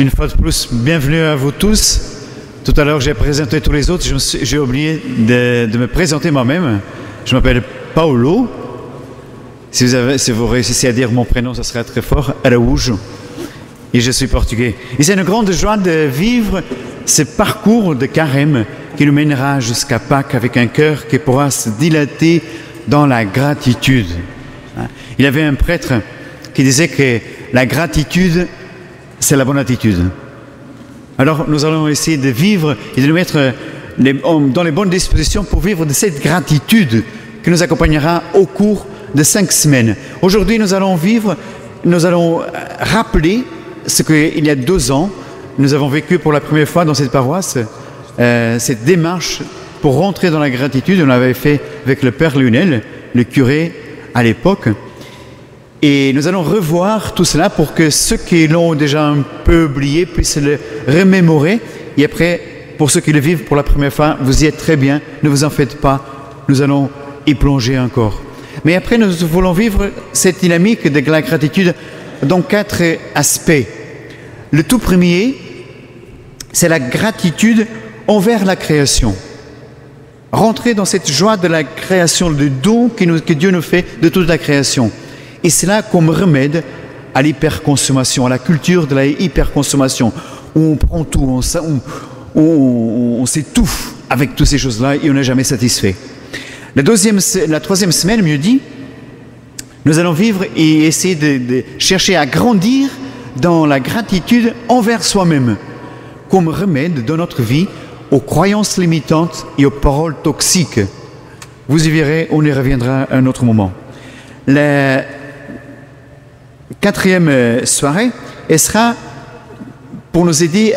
Une fois de plus, bienvenue à vous tous. Tout à l'heure, j'ai présenté tous les autres. J'ai oublié de me présenter moi-même. Je m'appelle Paulo. Si vous réussissez à dire mon prénom, ça serait très fort. Araújo. Et je suis portugais. Et c'est une grande joie de vivre ce parcours de carême qui nous mènera jusqu'à Pâques avec un cœur qui pourra se dilater dans la gratitude. Il y avait un prêtre qui disait que la gratitude, c'est la bonne attitude. Alors nous allons essayer de vivre et de nous mettre dans les bonnes dispositions pour vivre de cette gratitude qui nous accompagnera au cours de 5 semaines. Aujourd'hui, nous allons rappeler ce qu'il y a 2 ans, nous avons vécu pour la première fois dans cette paroisse, cette démarche pour rentrer dans la gratitude. On l'avait fait avec le Père Lunel, le curé à l'époque. Et nous allons revoir tout cela pour que ceux qui l'ont déjà un peu oublié puissent le remémorer. Et après, pour ceux qui le vivent pour la première fois, vous y êtes très bien, ne vous en faites pas, nous allons y plonger encore. Mais après, nous voulons vivre cette dynamique de la gratitude dans 4 aspects. Le tout premier, c'est la gratitude envers la création. Rentrer dans cette joie de la création, le don que Dieu nous fait de toute la création. Et cela comme remède à l'hyperconsommation, à la culture de la hyperconsommation, où on prend tout, on s'étouffe avec toutes ces choses-là et on n'est jamais satisfait. La 3e semaine, mieux dit, nous allons vivre et essayer de chercher à grandir dans la gratitude envers soi-même, comme remède dans notre vie aux croyances limitantes et aux paroles toxiques. Vous y verrez, on y reviendra à un autre moment. La 4e soirée, elle sera pour nous aider,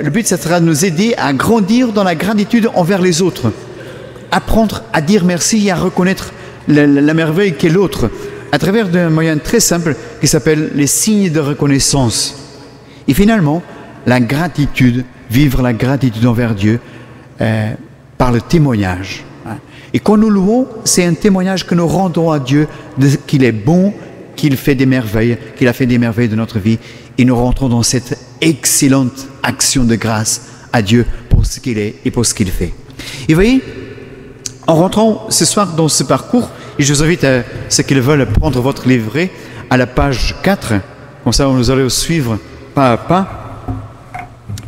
le but, ça sera de nous aider à grandir dans la gratitude envers les autres. Apprendre à dire merci et à reconnaître la merveille qu'est l'autre, à travers un moyen très simple qui s'appelle les signes de reconnaissance. Et finalement, la gratitude, vivre la gratitude envers Dieu par le témoignage. Et quand nous louons, c'est un témoignage que nous rendons à Dieu qu'il est bon, qu'il fait des merveilles, qu'il a fait des merveilles de notre vie. Et nous rentrons dans cette excellente action de grâce à Dieu pour ce qu'il est et pour ce qu'il fait. Et vous voyez, en rentrant ce soir dans ce parcours, et je vous invite à ceux qui le veulent prendre votre livret à la page 4, comme ça vous allez suivre pas à pas,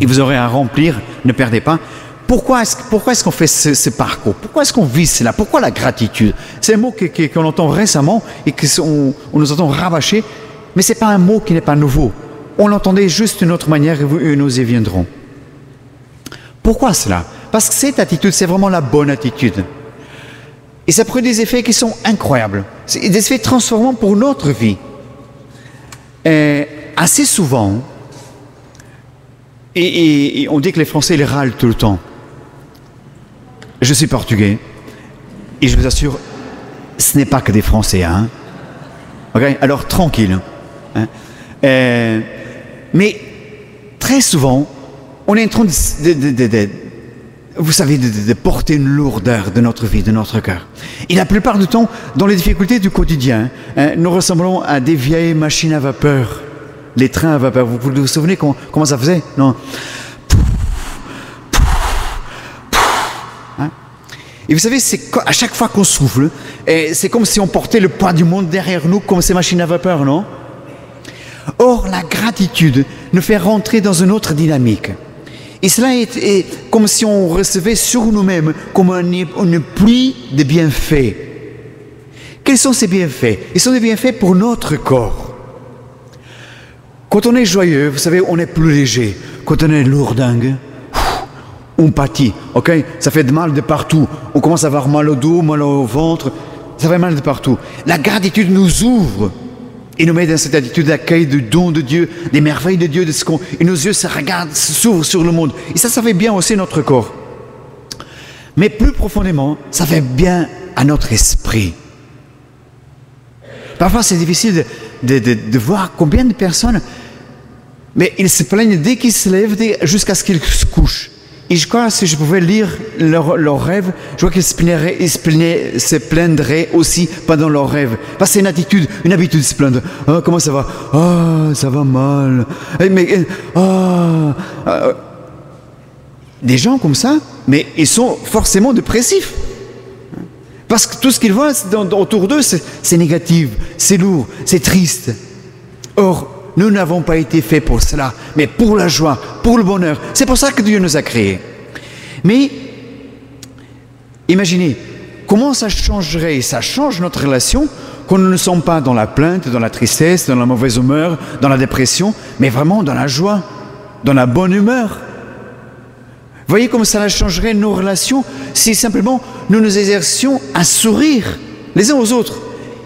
et vous aurez à remplir, ne perdez pas. Pourquoi est-ce qu'on fait ce parcours? Pourquoi est-ce qu'on vit cela? Pourquoi la gratitude? C'est un mot qu'on entend récemment et qu'on nous entend rabâcher, mais ce n'est pas un mot qui n'est pas nouveau. On l'entendait juste d'une autre manière et nous y viendrons. Pourquoi cela? Parce que cette attitude, c'est vraiment la bonne attitude. Et ça produit des effets qui sont incroyables. Des effets transformants pour notre vie. Et assez souvent, et on dit que les Français les râlent tout le temps. Je suis portugais et je vous assure, ce n'est pas que des Français. Hein? Okay? Alors tranquille. Hein? Mais très souvent, on est en train vous savez, de porter une lourdeur de notre vie, de notre cœur. Et la plupart du temps, dans les difficultés du quotidien, nous ressemblons à des vieilles machines à vapeur, les trains à vapeur. Vous vous souvenez comment ça faisait? Non. Hein? Et vous savez, à chaque fois qu'on souffle, c'est comme si on portait le poids du monde derrière nous, comme ces machines à vapeur, non? Or, la gratitude nous fait rentrer dans une autre dynamique. Et cela est comme si on recevait sur nous-mêmes comme une pluie de bienfaits. Quels sont ces bienfaits? Ils sont des bienfaits pour notre corps. Quand on est joyeux, vous savez, on est plus léger. Quand on est lourdingue, on pâtit. Okay? Ça fait mal de partout. On commence à avoir mal au dos, mal au ventre. Ça fait mal de partout. La gratitude nous ouvre. Et nous met dans cette attitude d'accueil du don de Dieu, des merveilles de Dieu, et nos yeux se regardent, s'ouvrent sur le monde. Et ça fait bien aussi notre corps. Mais plus profondément, ça fait bien à notre esprit. Parfois, c'est difficile de voir combien de personnes, mais ils se plaignent dès qu'ils se lèvent jusqu'à ce qu'ils se couchent. Et je crois que si je pouvais lire leurs rêves, je vois qu'ils se plaindraient aussi pendant leurs rêves. Parce que c'est une habitude de se plaindre. Oh, comment ça va? Oh, ça va mal. Des gens comme ça, mais ils sont forcément dépressifs. Parce que tout ce qu'ils voient autour d'eux, c'est négatif, c'est lourd, c'est triste. Or, nous n'avons pas été faits pour cela, mais pour la joie, pour le bonheur. C'est pour ça que Dieu nous a créés. Mais, imaginez, comment ça changerait, ça change notre relation quand nous ne sommes pas dans la plainte, dans la tristesse, dans la mauvaise humeur, dans la dépression, mais vraiment dans la joie, dans la bonne humeur. Vous voyez comment ça changerait nos relations si simplement nous nous exercions à sourire les uns aux autres.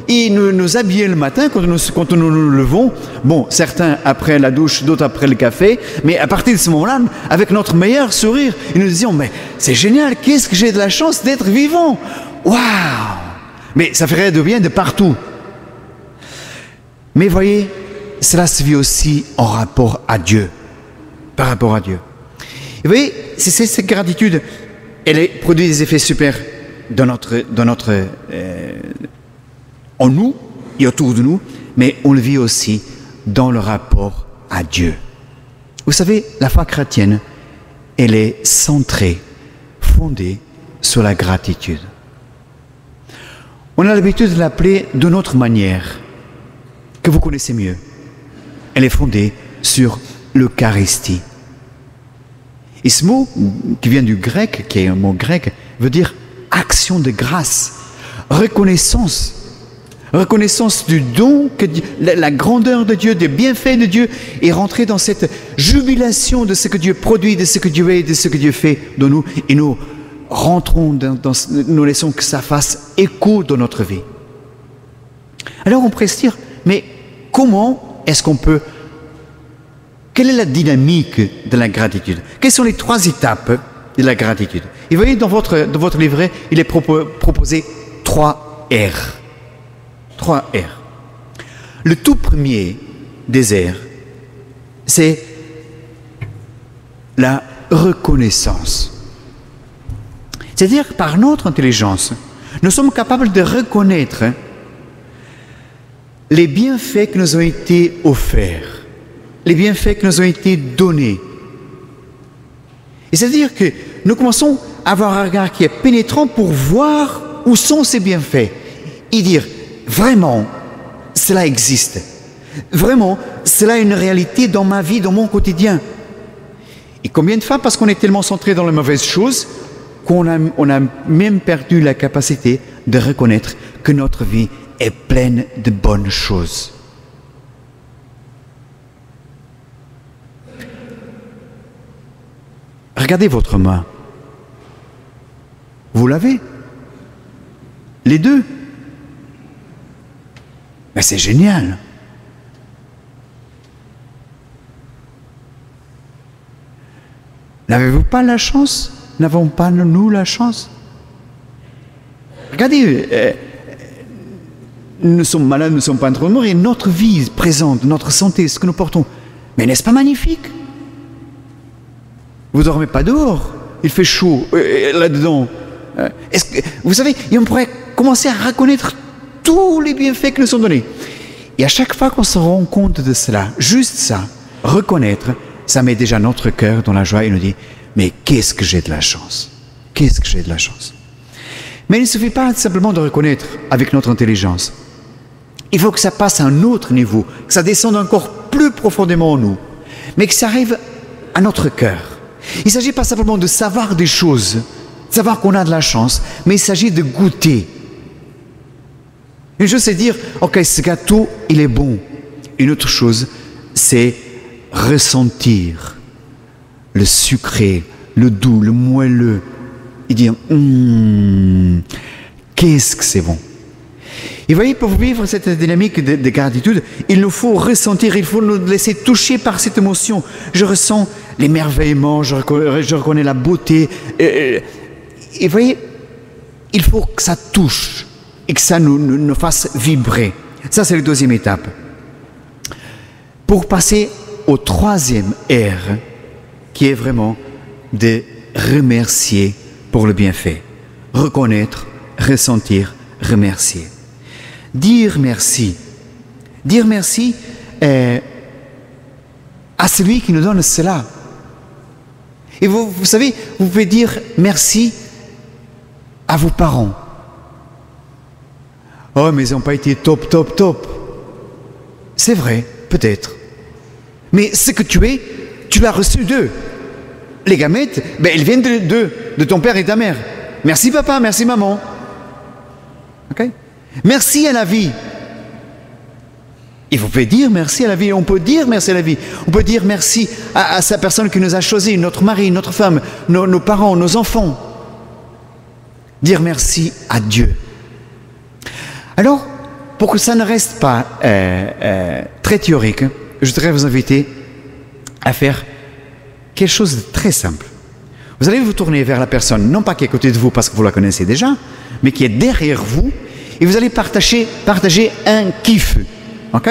Et nous habiller le matin quand nous levons, bon, certains après la douche, d'autres après le café, mais à partir de ce moment-là, avec notre meilleur sourire, et nous disions, mais c'est génial, qu'est-ce que j'ai de la chance d'être vivant. Waouh! Mais ça ferait de bien de partout. Mais voyez, cela se vit aussi en rapport à Dieu, par rapport à Dieu. Et vous voyez, c'est cette gratitude, elle produit des effets super en nous et autour de nous, mais on le vit aussi dans le rapport à Dieu. Vous savez, la foi chrétienne, elle est centrée, fondée sur la gratitude. On a l'habitude de l'appeler d'une autre manière, que vous connaissez mieux. Elle est fondée sur l'Eucharistie. Et ce mot, qui vient du grec, qui est un mot grec, veut dire action de grâce, reconnaissance du don, la grandeur de Dieu, des bienfaits de Dieu, et rentrer dans cette jubilation de ce que Dieu produit, de ce que Dieu est, de ce que Dieu fait dans nous, et nous rentrons nous laissons que ça fasse écho dans notre vie. Alors on pourrait se dire, mais comment est-ce qu'on peut... Quelle est la dynamique de la gratitude? Quelles sont les 3 étapes de la gratitude? Et vous voyez, dans votre livret, il est proposé 3 R. 3 R. Le tout premier des R, c'est la reconnaissance. C'est-à-dire, par notre intelligence, nous sommes capables de reconnaître les bienfaits qui nous ont été offerts, les bienfaits qui nous ont été donnés. Et c'est-à-dire que nous commençons à avoir un regard qui est pénétrant pour voir où sont ces bienfaits et dire, vraiment, cela existe. Vraiment, cela est une réalité dans ma vie, dans mon quotidien. Et combien de fois, parce qu'on est tellement centré dans les mauvaises choses, qu'on a même perdu la capacité de reconnaître que notre vie est pleine de bonnes choses. Regardez votre main. Vous l'avez? Les deux? Mais c'est génial. N'avez-vous pas la chance? N'avons pas nous la chance? Regardez, nous sommes malades, nous ne sommes pas en train de mourir, notre vie présente, notre santé, ce que nous portons. Mais n'est-ce pas magnifique? Vous ne dormez pas dehors, il fait chaud là-dedans. Vous savez, et on pourrait commencer à reconnaître tous les bienfaits qui nous sont donnés. Et à chaque fois qu'on se rend compte de cela, juste ça, reconnaître, ça met déjà notre cœur dans la joie et nous dit, mais qu'est-ce que j'ai de la chance? Qu'est-ce que j'ai de la chance? Mais il ne suffit pas simplement de reconnaître avec notre intelligence. Il faut que ça passe à un autre niveau, que ça descende encore plus profondément en nous, mais que ça arrive à notre cœur. Il ne s'agit pas simplement de savoir des choses, de savoir qu'on a de la chance, mais il s'agit de goûter. Une chose, c'est dire, ok, ce gâteau, il est bon. Une autre chose, c'est ressentir le sucré, le doux, le moelleux, et dire, qu'est-ce que c'est bon. Et vous voyez, pour vivre cette dynamique de gratitude, il nous faut ressentir, il faut nous laisser toucher par cette émotion. Je ressens l'émerveillement, je reconnais la beauté. Et vous voyez, il faut que ça touche et que ça nous fasse vibrer. Ça, c'est la deuxième étape. Pour passer au troisième R, qui est vraiment de remercier pour le bienfait. Reconnaître, ressentir, remercier. Dire merci. Dire merci à celui qui nous donne cela. Et vous savez, vous pouvez dire merci à vos parents. Oh, mais ils n'ont pas été top, top, top. C'est vrai, peut-être. Mais ce que tu es, tu l'as reçu d'eux. Les gamètes, ben, elles viennent de ton père et ta mère. Merci papa, merci maman. Ok? Merci à la vie. Et vous pouvez dire merci à la vie. On peut dire merci à la vie. On peut dire merci à sa personne qui nous a choisi, notre mari, notre femme, nos parents, nos enfants. Dire merci à Dieu. Alors, pour que ça ne reste pas très théorique, je voudrais vous inviter à faire quelque chose de très simple. Vous allez vous tourner vers la personne, non pas qui est à côté de vous parce que vous la connaissez déjà, mais qui est derrière vous, et vous allez partager un kiff. Ok?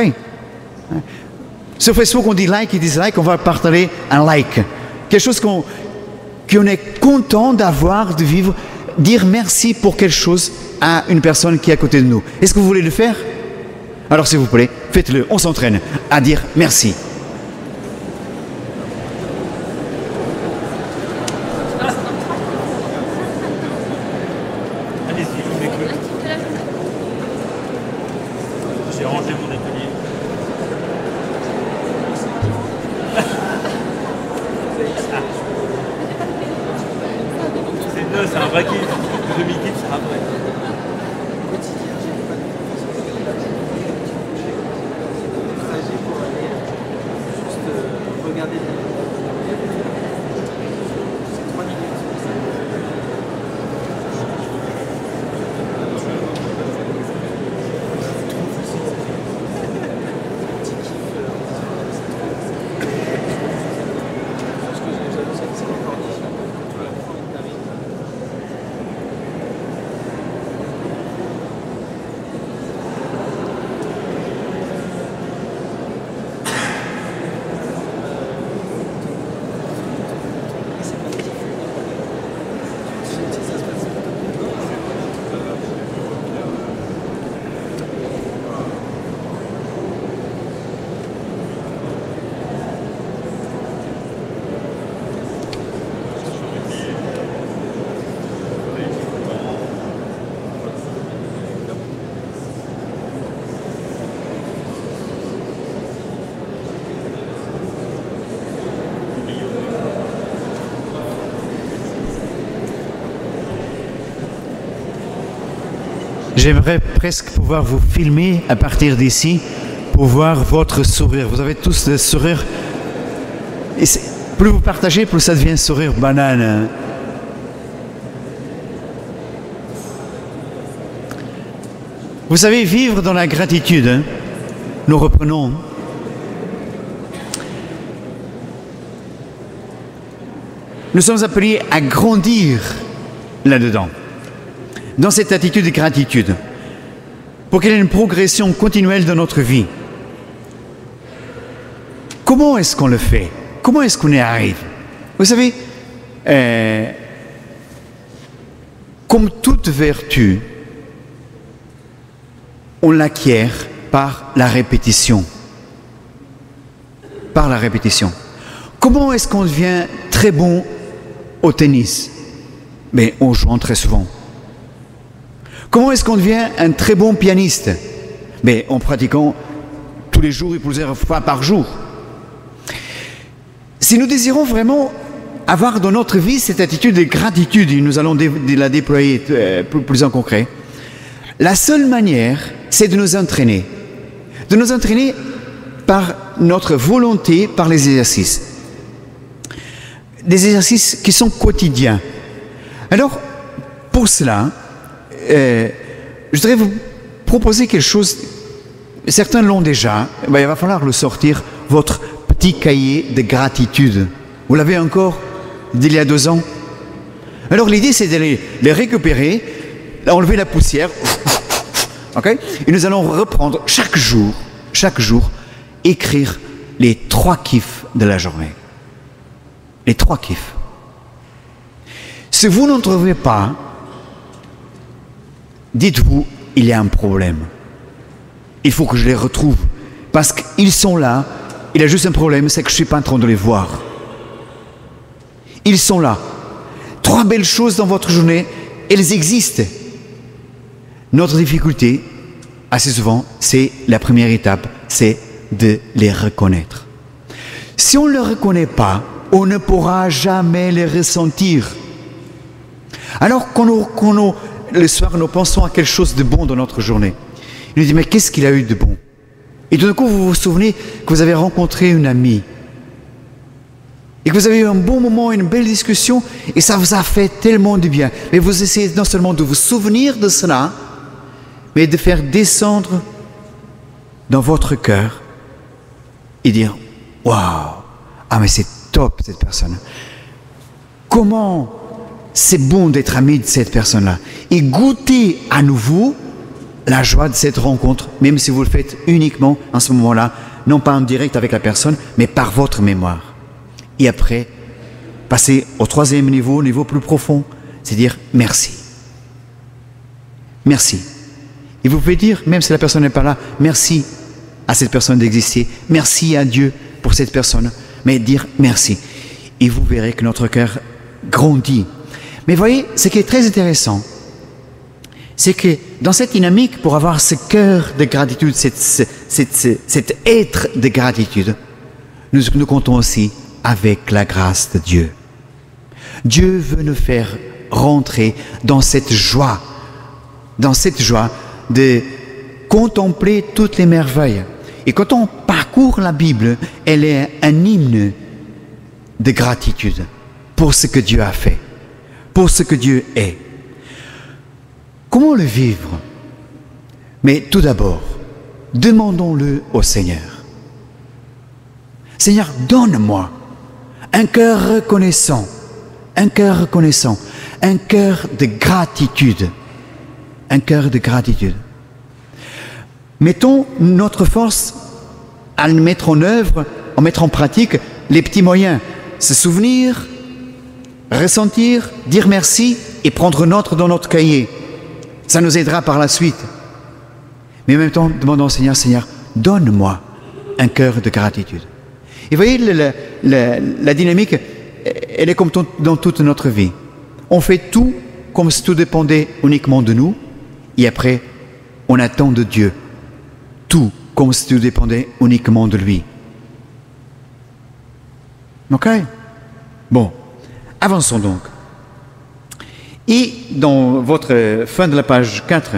Sur Facebook, on dit like et dislike, on va partager un like. Quelque chose qu'on est content d'avoir, de vivre, dire merci pour quelque chose à une personne qui est à côté de nous. Est-ce que vous voulez le faire? Alors s'il vous plaît, faites-le, on s'entraîne à dire merci. J'ai rangé mon atelier. C'est un vrai kiff. Le demi-kiff, c'est après. J'aimerais presque pouvoir vous filmer à partir d'ici pour voir votre sourire. Vous avez tous le sourire. Et plus vous partagez, plus ça devient un sourire banane. Vous savez, vivre dans la gratitude, hein, nous reprenons. Nous sommes appelés à grandir là-dedans, dans cette attitude de gratitude, pour qu'il y ait une progression continuelle dans notre vie. Comment est-ce qu'on le fait? Comment est-ce qu'on y arrive? Vous savez, comme toute vertu, on l'acquiert par la répétition. Par la répétition. Comment est-ce qu'on devient très bon au tennis? Mais en jouant très souvent. Comment est-ce qu'on devient un très bon pianiste? Mais en pratiquant tous les jours et plusieurs fois par jour. Si nous désirons vraiment avoir dans notre vie cette attitude de gratitude, et nous allons la déployer plus en concret, la seule manière, c'est de nous entraîner. De nous entraîner par notre volonté, par les exercices. Des exercices qui sont quotidiens. Alors, pour cela, je voudrais vous proposer quelque chose, certains l'ont déjà, il va falloir le sortir, votre petit cahier de gratitude. Vous l'avez encore d'il y a 2 ans? Alors l'idée c'est d'aller les récupérer, enlever la poussière, okay? Et nous allons reprendre chaque jour, écrire les 3 kiffs de la journée. Les 3 kiffs. Si vous n'en trouvez pas, dites-vous, il y a un problème. Il faut que je les retrouve. Parce qu'ils sont là, il y a juste un problème, c'est que je ne suis pas en train de les voir. Ils sont là. 3 belles choses dans votre journée, elles existent. Notre difficulté, assez souvent, c'est la première étape, c'est de les reconnaître. Si on ne les reconnaît pas, on ne pourra jamais les ressentir. Alors le soir, nous pensons à quelque chose de bon dans notre journée. Il nous dit, mais qu'est-ce qu'il a eu de bon? Et tout d'un coup, vous vous souvenez que vous avez rencontré une amie. Et que vous avez eu un bon moment, une belle discussion, et ça vous a fait tellement du bien. Mais vous essayez non seulement de vous souvenir de cela, mais de faire descendre dans votre cœur et dire, waouh, ah mais c'est top cette personne. Comment c'est bon d'être ami de cette personne-là. Et goûter à nouveau la joie de cette rencontre, même si vous le faites uniquement en ce moment-là, non pas en direct avec la personne, mais par votre mémoire. Et après, passer au 3e niveau, niveau plus profond, c'est dire merci. Merci. Et vous pouvez dire, même si la personne n'est pas là, merci à cette personne d'exister, merci à Dieu pour cette personne, mais dire merci. Et vous verrez que notre cœur grandit. Mais voyez, ce qui est très intéressant, c'est que dans cette dynamique, pour avoir ce cœur de gratitude, cet être de gratitude, nous comptons aussi avec la grâce de Dieu. Dieu veut nous faire rentrer dans cette joie de contempler toutes les merveilles. Et quand on parcourt la Bible, elle est un hymne de gratitude pour ce que Dieu a fait, pour ce que Dieu est. Comment le vivre? Mais tout d'abord, demandons-le au Seigneur. Seigneur, donne-moi un cœur reconnaissant, un cœur reconnaissant, un cœur de gratitude, un cœur de gratitude. Mettons notre force à le mettre en œuvre, à mettre en pratique les petits moyens, se souvenir, ressentir, dire merci et prendre note dans notre cahier. Ça nous aidera par la suite. Mais en même temps, demandons au Seigneur, Seigneur, donne-moi un cœur de gratitude. Et voyez, la dynamique, elle est comme dans toute notre vie. On fait tout comme si tout dépendait uniquement de nous, et après, on attend de Dieu tout comme si tout dépendait uniquement de lui. Ok? Bon, avançons donc. Et dans votre fin de la page 4,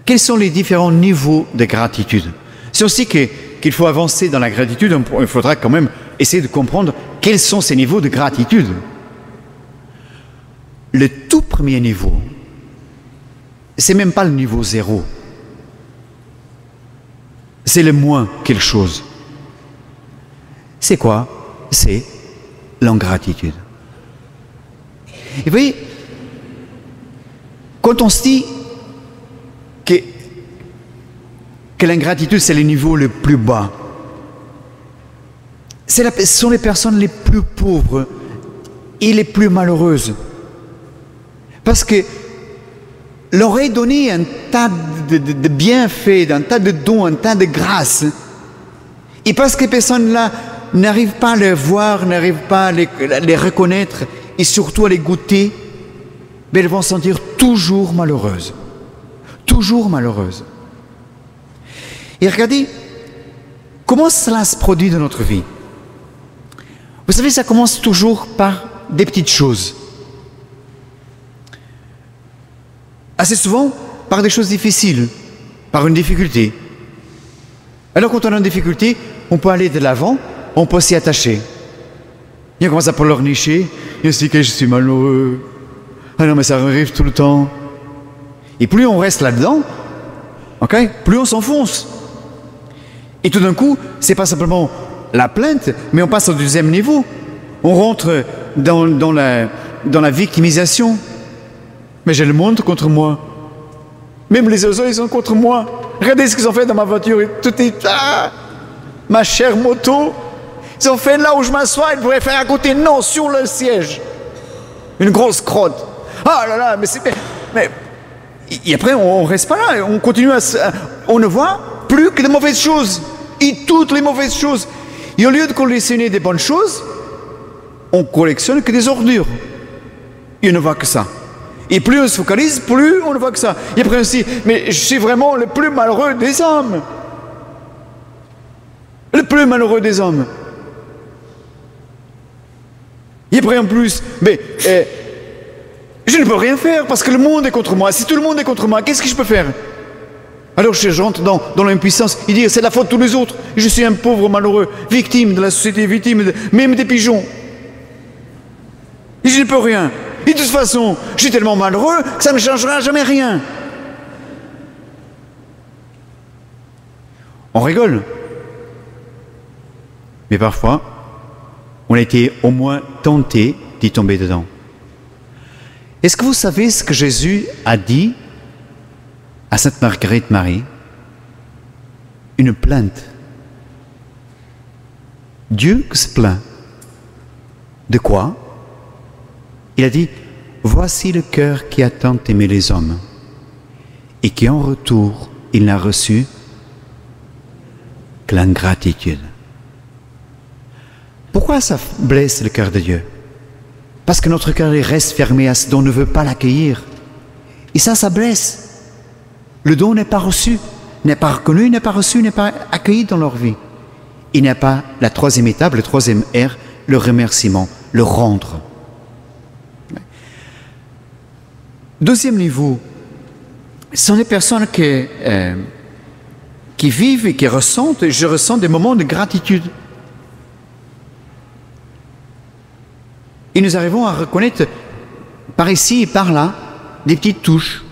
quels sont les différents niveaux de gratitude? C'est aussi qu'il faut avancer dans la gratitude, il faudra quand même essayer de comprendre quels sont ces niveaux de gratitude. Le tout premier niveau, c'est même pas le niveau 0. C'est le moins quelque chose. C'est quoi? C'est l'ingratitude. Et vous voyez, quand on se dit que l'ingratitude c'est le niveau le plus bas, ce sont les personnes les plus pauvres et les plus malheureuses. Parce que leur est donné un tas de bienfaits, un tas de dons, un tas de grâces. Et parce que ces personnes-là n'arrivent pas à les voir, n'arrivent pas à les reconnaître et surtout à les goûter, mais elles vont se sentir toujours malheureuses. Toujours malheureuses. Et regardez, comment cela se produit dans notre vie? Vous savez, ça commence toujours par des petites choses. Assez souvent, par des choses difficiles, par une difficulté. Alors quand on a une difficulté, on peut aller de l'avant, on peut s'y attacher. Et on commence à pleurnicher, et on se dit que je suis malheureux. Ah non, mais ça arrive tout le temps. Et plus on reste là-dedans, okay, plus on s'enfonce. Et tout d'un coup, c'est pas simplement la plainte, mais on passe au deuxième niveau. On rentre dans la victimisation. Mais j'ai le monde contre moi. Même les oiseaux, ils sont contre moi. Regardez ce qu'ils ont fait dans ma voiture. Tout est... Ah, ma chère moto. Ils ont fait là où je m'assois, ils pourraient faire à côté. Non, sur le siège. une grosse crotte. Ah là là, mais et après, on ne reste pas là, on continue on ne voit plus que de mauvaises choses, et toutes les mauvaises choses. Et au lieu de collectionner des bonnes choses, on collectionne que des ordures. Et on ne voit que ça. Et plus on se focalise, plus on ne voit que ça. Et après aussi, mais je suis vraiment le plus malheureux des hommes. Le plus malheureux des hommes. Et après en plus, mais je ne peux rien faire parce que le monde est contre moi. Si tout le monde est contre moi, qu'est-ce que je peux faire? Alors je rentre dans l'impuissance et dire c'est la faute de tous les autres. Je suis un pauvre malheureux, victime de la société, victime même des pigeons. Et je ne peux rien. Et de toute façon, je suis tellement malheureux que ça ne changera jamais rien. On rigole. Mais parfois, on a été au moins tenté d'y tomber dedans. Est-ce que vous savez ce que Jésus a dit à Sainte Marguerite Marie? Une plainte. Dieu se plaint. De quoi? Il a dit, voici le cœur qui a tant aimé les hommes et qui en retour, il n'a reçu que l'ingratitude. Pourquoi ça blesse le cœur de Dieu? Parce que notre cœur reste fermé à ce dont on ne veut pas l'accueillir. Et ça blesse. Le don n'est pas reçu, n'est pas reconnu, n'est pas reçu, n'est pas accueilli dans leur vie. Il n'y a pas la troisième étape, le troisième R, le remerciement, le rendre. Deuxième niveau, ce sont des personnes qui vivent et qui ressentent, et je ressens des moments de gratitude. Et nous arrivons à reconnaître par ici et par là des petites touches.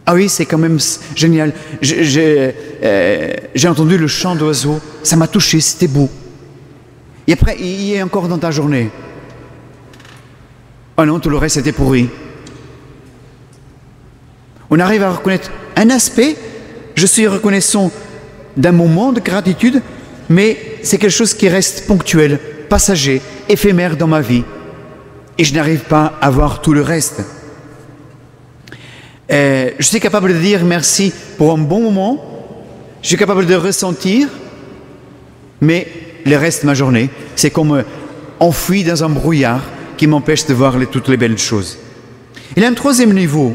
Ah oui, c'est quand même génial. J'ai entendu le chant d'oiseaux, ça m'a touché, c'était beau. Et après, il y est encore dans ta journée. Oh non, tout le reste était pourri. On arrive à reconnaître un aspect, je suis reconnaissant d'un moment de gratitude, mais c'est quelque chose qui reste ponctuel, passager, éphémère dans ma vie. Et je n'arrive pas à voir tout le reste. Je suis capable de dire merci pour un bon moment, je suis capable de ressentir, mais le reste de ma journée, c'est comme enfoui dans un brouillard qui m'empêche de voir toutes les belles choses. Il y a un troisième niveau,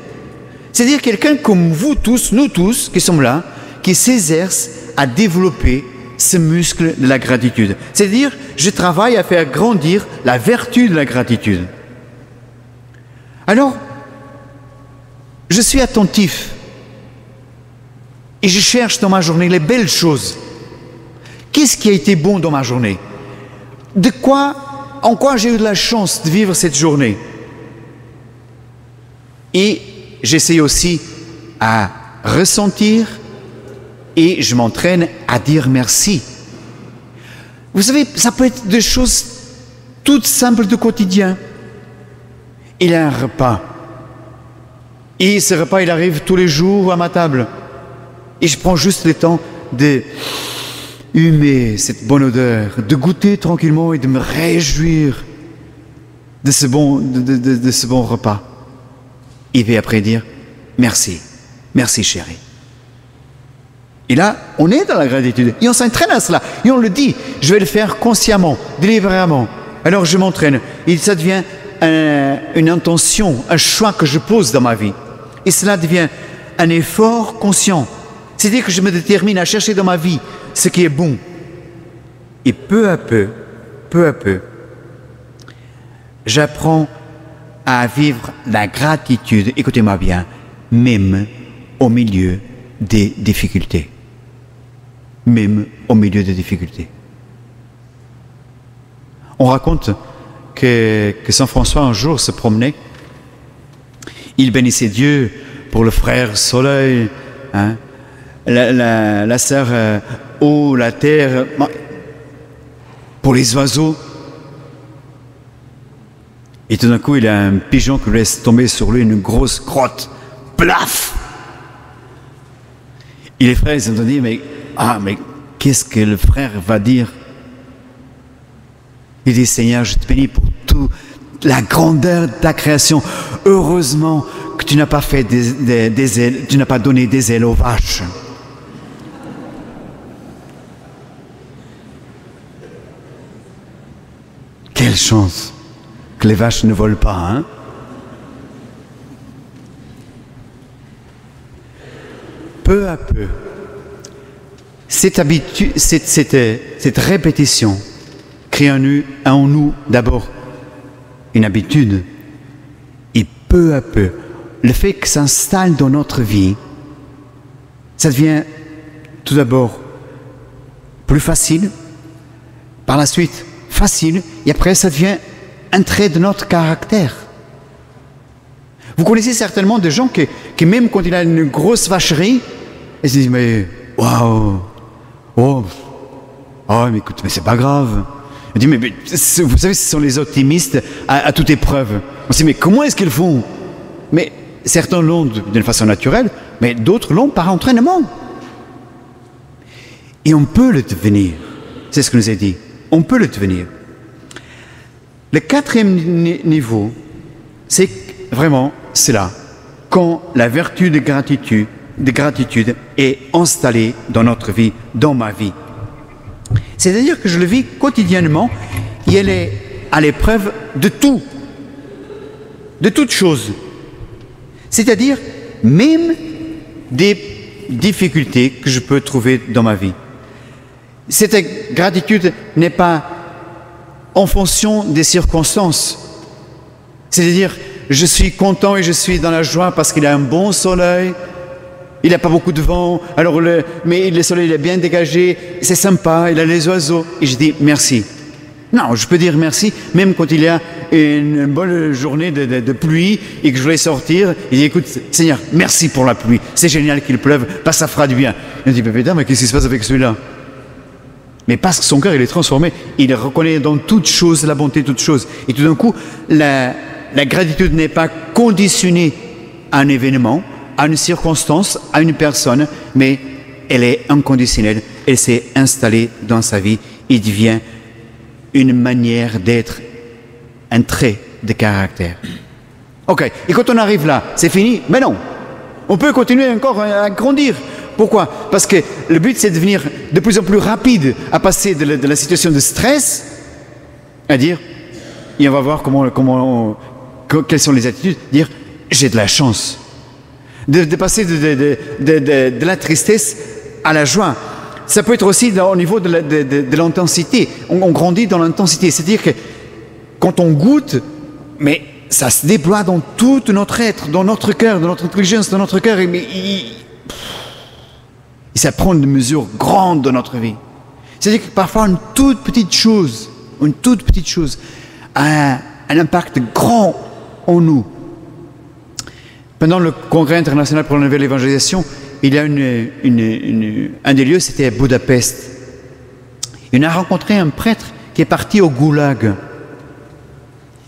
c'est-à-dire quelqu'un comme vous tous, nous tous qui sommes là, qui s'exerce à développer ce muscle de la gratitude. C'est-à-dire, je travaille à faire grandir la vertu de la gratitude. Alors, je suis attentif et je cherche dans ma journée les belles choses. Qu'est-ce qui a été bon dans ma journée? En quoi j'ai eu de la chance de vivre cette journée? Et j'essaie aussi à ressentir et je m'entraîne à dire merci. Vous savez, ça peut être des choses toutes simples du quotidien. Il y a un repas. Et ce repas, il arrive tous les jours à ma table. Et je prends juste le temps de humer cette bonne odeur, de goûter tranquillement et de me réjouir de ce bon repas. Et puis après dire merci, merci chérie. Et là, on est dans la gratitude et on s'entraîne à cela. Et on le dit, je vais le faire consciemment, délibérément. Alors je m'entraîne et ça devient une intention, un choix que je pose dans ma vie. Et cela devient un effort conscient. C'est-à-dire que je me détermine à chercher dans ma vie ce qui est bon. Et peu à peu, j'apprends à vivre la gratitude, écoutez-moi bien, même au milieu des difficultés. Même au milieu des difficultés. On raconte que Saint François un jour se promenait, il bénissait Dieu pour le frère soleil, hein, la sœur eau, la terre, pour les oiseaux. Et tout d'un coup, il y a un pigeon qui laisse tomber sur lui une grosse crotte. Plaf! Et les frères, ils ont dit, mais qu'est-ce que le frère va dire? Il dit, Seigneur, je te bénis pour la grandeur de ta création. Heureusement que tu n'as pas fait des ailes, tu n'as pas donné des ailes aux vaches. Quelle chance que les vaches ne volent pas, hein? Peu à peu, cette répétition crée en nous d'abord une habitude, et peu à peu, le fait que ça s'installe dans notre vie, ça devient tout d'abord plus facile, par la suite facile, et après ça devient un trait de notre caractère. Vous connaissez certainement des gens qui même quand il a une grosse vacherie, ils se disent mais waouh, oh, mais écoute, mais c'est pas grave. Il dit mais vous savez, ce sont les optimistes à toute épreuve. On se dit mais comment est-ce qu'ils font? Mais certains l'ont d'une façon naturelle, mais d'autres l'ont par entraînement. Et on peut le devenir. C'est ce que nous a dit. On peut le devenir. Le quatrième niveau, c'est vraiment cela. Quand la vertu de gratitude est installée dans notre vie, dans ma vie. C'est-à-dire que je le vis quotidiennement et elle est à l'épreuve de tout, de toutes choses. C'est-à-dire même des difficultés que je peux trouver dans ma vie. Cette gratitude n'est pas en fonction des circonstances. C'est-à-dire, je suis content et je suis dans la joie parce qu'il y a un bon soleil, il n'y a pas beaucoup de vent, mais le soleil est bien dégagé, c'est sympa, il a les oiseaux, et je dis merci. Non, je peux dire merci, même quand il y a une bonne journée de pluie et que je voulais sortir, il dit écoute Seigneur, merci pour la pluie, c'est génial qu'il pleuve, parce que ça fera du bien. Il me dit putain, mais qu'est-ce qui se passe avec celui-là? Mais parce que son cœur il est transformé, il reconnaît dans toute chose la bonté de toute chose. Et tout d'un coup, la gratitude n'est pas conditionnée à un événement, à une circonstance, à une personne, mais elle est inconditionnelle, elle s'est installée dans sa vie, il devient une manière d'être, un trait de caractère. Ok, et quand on arrive là, c'est fini? Mais non, on peut continuer encore à grandir. Pourquoi? Parce que le but c'est de devenir de plus en plus rapide à passer de la situation de stress à dire, et on va voir quelles sont les attitudes, dire j'ai de la chance. De passer de la tristesse à la joie. Ça peut être aussi au niveau de l'intensité. On grandit dans l'intensité. C'est-à-dire que quand on goûte, mais ça se déploie dans tout notre être, dans notre cœur, dans notre intelligence, dans notre cœur. Et ça prend une mesure grande dans notre vie. C'est-à-dire que parfois une toute petite chose a un impact grand en nous. Pendant le Congrès international pour la nouvelle évangélisation, il y a un des lieux, c'était à Budapest. Il a rencontré un prêtre qui est parti au goulag.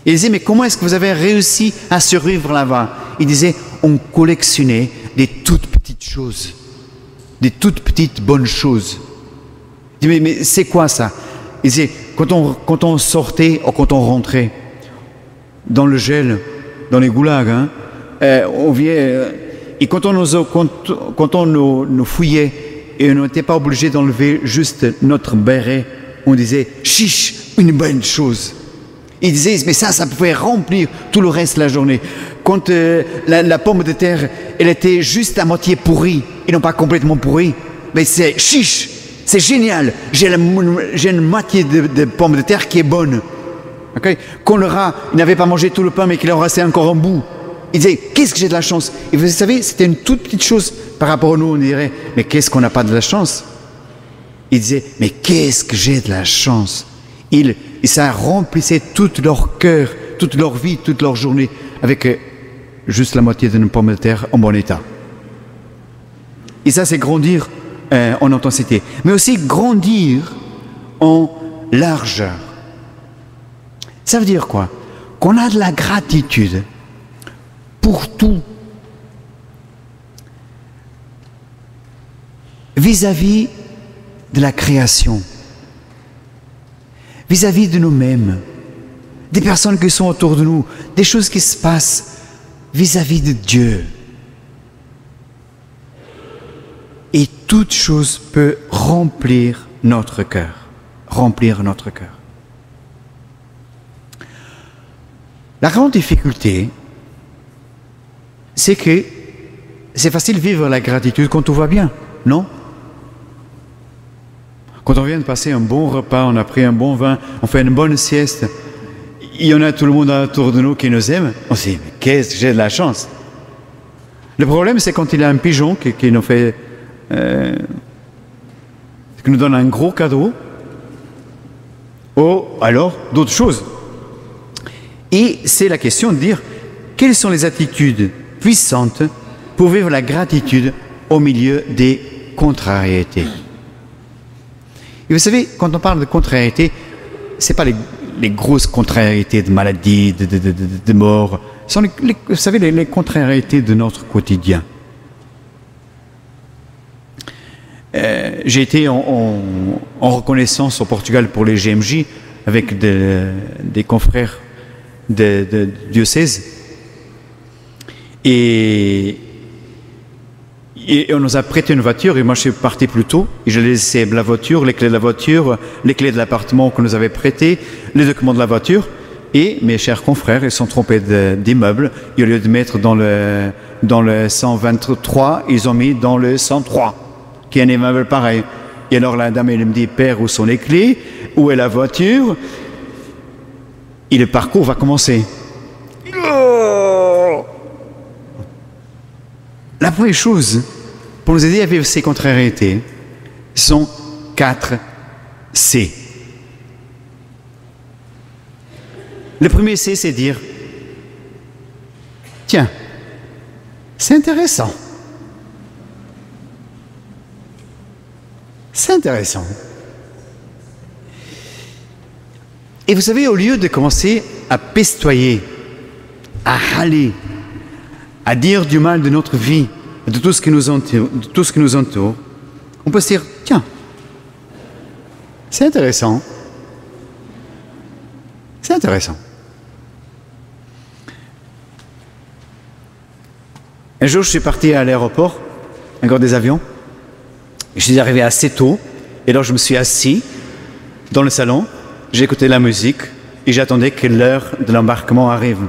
Il disait, mais comment est-ce que vous avez réussi à survivre là-bas? Il disait, on collectionnait des toutes petites choses, des toutes petites bonnes choses. Il dit, mais c'est quoi ça? Il disait, quand on sortait ou quand on rentrait dans le gel, dans les goulags, on vient, et quand on nous fouillait et on n'était pas obligé d'enlever juste notre béret, on disait chiche, une bonne chose. Ils disaient mais ça pouvait remplir tout le reste de la journée. Quand la pomme de terre, elle était juste à moitié pourrie et non pas complètement pourrie, mais c'est chiche, c'est génial. J'ai une moitié de pomme de terre qui est bonne. Okay? Quand le rat il n'avait pas mangé tout le pain mais qu'il en restait encore un bout. Il disait, qu'est-ce que j'ai de la chance? Et vous savez, c'était une toute petite chose par rapport à nous, on dirait, mais qu'est-ce qu'on n'a pas de la chance? Il disait, mais qu'est-ce que j'ai de la chance? Et ça remplissait tout leur cœur, toute leur vie, toute leur journée, avec juste la moitié d'une pomme de terre en bon état. Et ça, c'est grandir en intensité, mais aussi grandir en largeur. Ça veut dire quoi? Qu'on a de la gratitude pour tout, vis-à-vis de la création, vis-à-vis de nous-mêmes, des personnes qui sont autour de nous, des choses qui se passent vis-à-vis de Dieu. Et toute chose peut remplir notre cœur. Remplir notre cœur. La grande difficulté, c'est que c'est facile de vivre la gratitude quand tout va bien, non? Quand on vient de passer un bon repas, on a pris un bon vin, on fait une bonne sieste, il y en a tout le monde autour de nous qui nous aime, on se dit, mais qu'est-ce que j'ai de la chance. Le problème, c'est quand il y a un pigeon qui nous fait, qui nous donne un gros cadeau, ou alors d'autres choses. Et c'est la question de dire, quelles sont les attitudes puissantes pour vivre la gratitude au milieu des contrariétés. Et vous savez, quand on parle de contrariétés, ce n'est pas les grosses contrariétés de maladie, de mort, ce sont vous savez, les contrariétés de notre quotidien. J'ai été en reconnaissance au Portugal pour les GMJ avec des confrères de diocèse. Et on nous a prêté une voiture et moi je suis parti plus tôt et je laissé la voiture, les clés de la voiture, les clés de l'appartement qu'on nous avait prêté, les documents de la voiture et mes chers confrères, ils se sont trompés d'immeuble et au lieu de mettre dans le 123, ils ont mis dans le 103 qui est un immeuble pareil. Et alors la dame elle me dit, Père, où sont les clés? Où est la voiture? Et le parcours va commencer. La première chose pour nous aider à vivre ces contrariétés sont 4 C. Le premier C, c'est dire, tiens, c'est intéressant. C'est intéressant. Et vous savez, au lieu de commencer à pestoyer, à râler, à dire du mal de notre vie, de tout ce qui nous entoure, on peut se dire, tiens, c'est intéressant. C'est intéressant. Un jour, je suis parti à l'aéroport, encore des avions. Je suis arrivé assez tôt, et alors je me suis assis dans le salon, j'ai écouté la musique, et j'attendais que l'heure de l'embarquement arrive.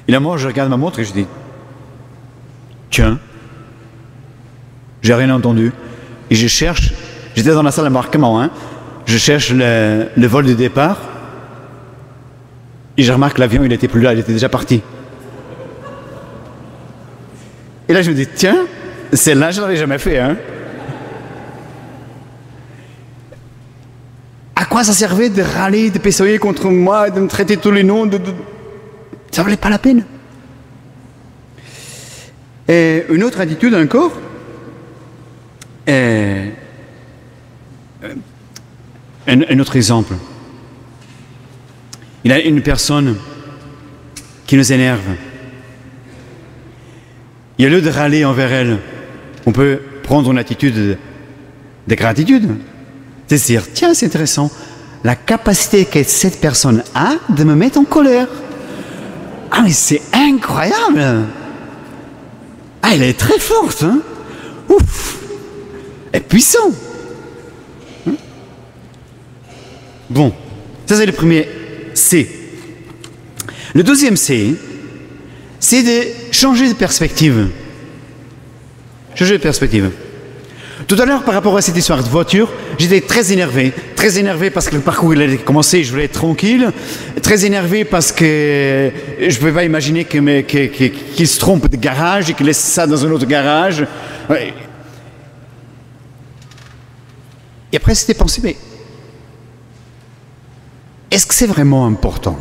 Et là, moi, je regarde ma montre et je dis, tiens, j'ai rien entendu. Et je cherche, j'étais dans la salle d'embarquement, hein, je cherche le vol de départ, et je remarque que l'avion, il n'était plus là, il était déjà parti. Et là, je me dis, tiens, celle-là, je ne l'avais jamais fait, hein. À quoi ça servait de râler, de pestoyer contre moi, de me traiter tous les noms, ça valait pas la peine. Et une autre attitude encore, un autre exemple. Il y a une personne qui nous énerve. Et au lieu de râler envers elle, on peut prendre une attitude de gratitude. C'est-à-dire, tiens, c'est intéressant, la capacité que cette personne a de me mettre en colère. Ah, mais c'est incroyable! Ah, elle est très forte, hein? Ouf! Elle est puissante! Hein? Bon, ça c'est le premier C. Le deuxième C, c'est de changer de perspective. Changer de perspective. Tout à l'heure, par rapport à cette histoire de voiture, j'étais très énervé parce que le parcours il allait commencer, je voulais être tranquille, très énervé parce que je ne pouvais pas imaginer qu'il se trompe de garage et qu'il laisse ça dans un autre garage. Et après, c'était pensé, mais est-ce que c'est vraiment important?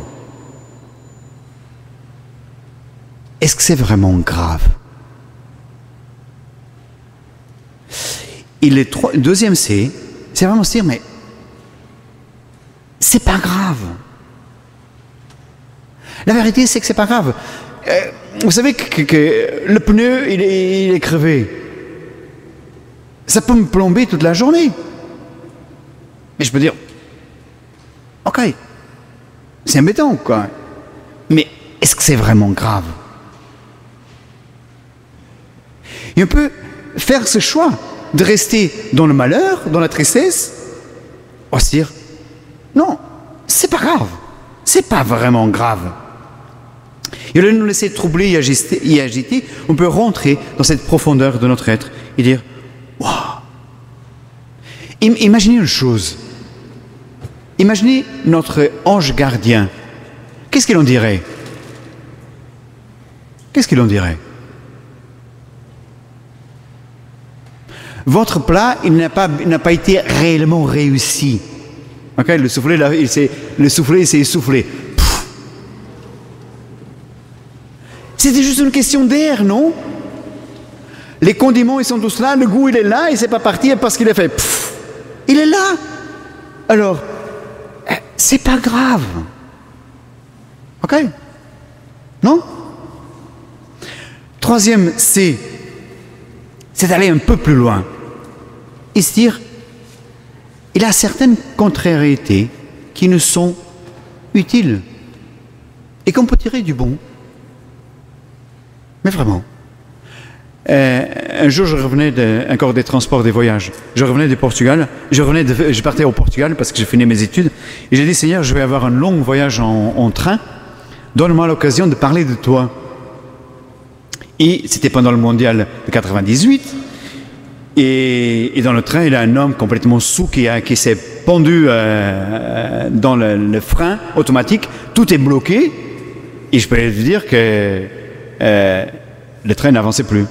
Est-ce que c'est vraiment grave? Et le deuxième C, c'est vraiment se dire, mais c'est pas grave. La vérité, c'est que c'est pas grave. Vous savez que le pneu, il est crevé. Ça peut me plomber toute la journée. Mais je peux dire, ok, C'est embêtant, quoi. Mais est-ce que c'est vraiment grave? Et on peut faire ce choix de rester dans le malheur, dans la tristesse, ou se dire, non, c'est pas grave, c'est pas vraiment grave. Et au lieu de nous laisser troubler et agiter, on peut rentrer dans cette profondeur de notre être et dire, waouh! Imaginez une chose. Imaginez notre ange gardien. Qu'est-ce qu'il en dirait? Qu'est-ce qu'il en dirait? Votre plat, il n'a pas été réellement réussi. Okay, le soufflé, il s'est essoufflé. C'était juste une question d'air, non? Les condiments, ils sont tous là, le goût, il est là, et c'est pas parti parce qu'il a fait. Il est là. Alors, c'est pas grave. Ok? Non? Troisième, c'est d'aller un peu plus loin. Et se dire, il y a certaines contrariétés qui nous sont utiles et qu'on peut tirer du bon. Mais vraiment. Un jour, je revenais encore des transports, des voyages. Je revenais du Portugal. Je partais au Portugal parce que j'ai fini mes études. Et j'ai dit, Seigneur, je vais avoir un long voyage en train. Donne-moi l'occasion de parler de toi. Et c'était pendant le mondial de 98. Et dans le train, il y a un homme complètement saoul qui s'est pendu dans le frein automatique. Tout est bloqué. Et je peux lui dire que le train n'avançait plus.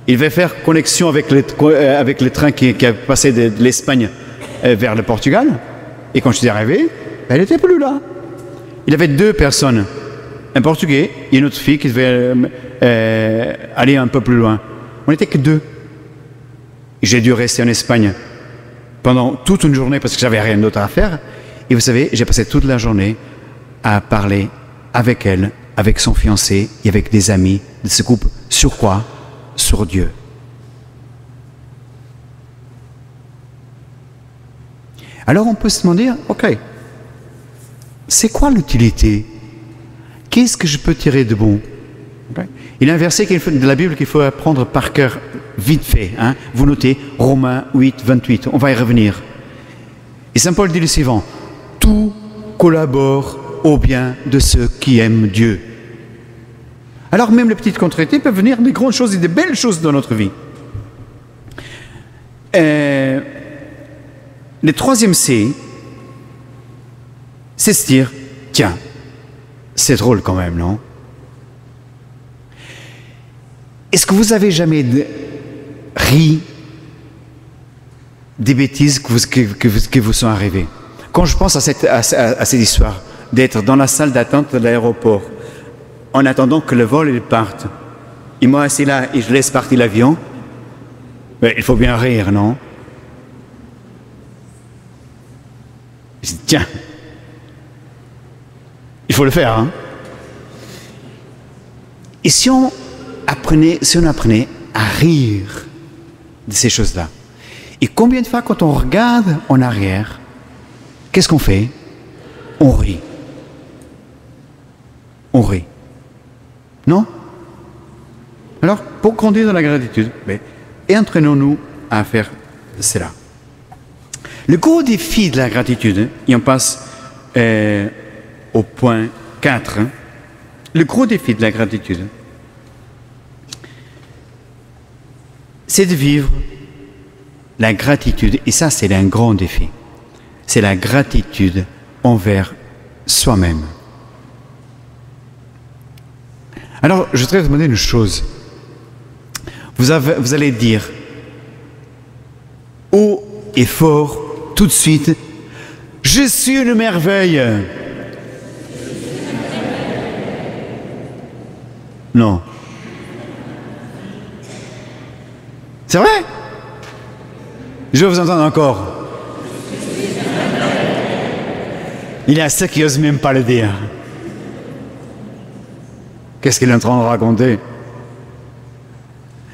Il devait faire connexion avec le train qui a passé de l'Espagne vers le Portugal. Et quand je suis arrivé, elle n'était plus là. Il y avait deux personnes, un Portugais et une autre fille qui devait aller un peu plus loin. On n'était que deux. J'ai dû rester en Espagne pendant toute une journée parce que j'avais rien d'autre à faire. Et vous savez, j'ai passé toute la journée à parler avec elle, avec son fiancé et avec des amis de ce couple. Sur quoi? Sur Dieu. Alors on peut se demander, ok, c'est quoi l'utilité? Qu'est-ce que je peux tirer de bon? Okay. Il y a un verset de la Bible qu'il faut apprendre par cœur vite fait. Hein? Vous notez Romains 8, 28. On va y revenir. Et Saint Paul dit le suivant. Tout collabore au bien de ceux qui aiment Dieu. Alors même les petites contrariétés peuvent venir des grandes choses et des belles choses dans notre vie. Le troisième C, c'est se dire, tiens, c'est drôle quand même, non? Est-ce que vous avez jamais ri des bêtises qui vous sont arrivées? Quand je pense à cette histoire d'être dans la salle d'attente de l'aéroport, en attendant que le vol il parte, et moi assis là et je laisse partir l'avion, il faut bien rire, non? Je dis, tiens, il faut le faire, hein? Et si on apprenait à rire de ces choses-là, et combien de fois quand on regarde en arrière, qu'est-ce qu'on fait? On rit. On rit. Non? Alors, pour grandir dans la gratitude, entraînons-nous à faire cela. Le gros défi de la gratitude, et on passe au point 4, le gros défi de la gratitude, c'est de vivre la gratitude, et ça c'est un grand défi, c'est la gratitude envers soi-même. Alors, je voudrais vous demander une chose. Vous allez dire haut et fort, tout de suite, je suis une merveille. Non. C'est vrai? Je vais vous entendre encore. Il y a ceux qui n'osent même pas le dire. Qu'est-ce qu'il est en train de raconter?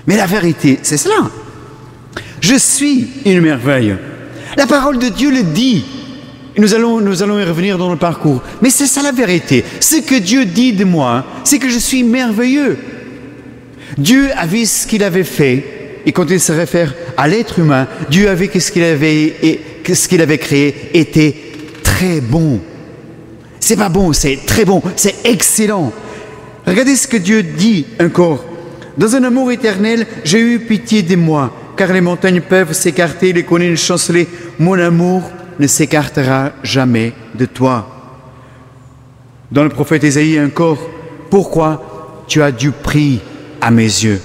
Mais la vérité, c'est cela. Je suis une merveille. La parole de Dieu le dit. Nous allons y revenir dans le parcours. Mais c'est ça la vérité. Ce que Dieu dit de moi, c'est que je suis merveilleux. Dieu a vu ce qu'il avait fait. Et quand il se réfère à l'être humain, Dieu a vu que ce qu'il avait créé était très bon. C'est pas bon, c'est très bon, c'est excellent. Regardez ce que Dieu dit encore. Dans un amour éternel, j'ai eu pitié de moi, car les montagnes peuvent s'écarter, les collines chanceler. Mon amour ne s'écartera jamais de toi. Dans le prophète Ésaïe encore, pourquoi tu as du prix à mes yeux?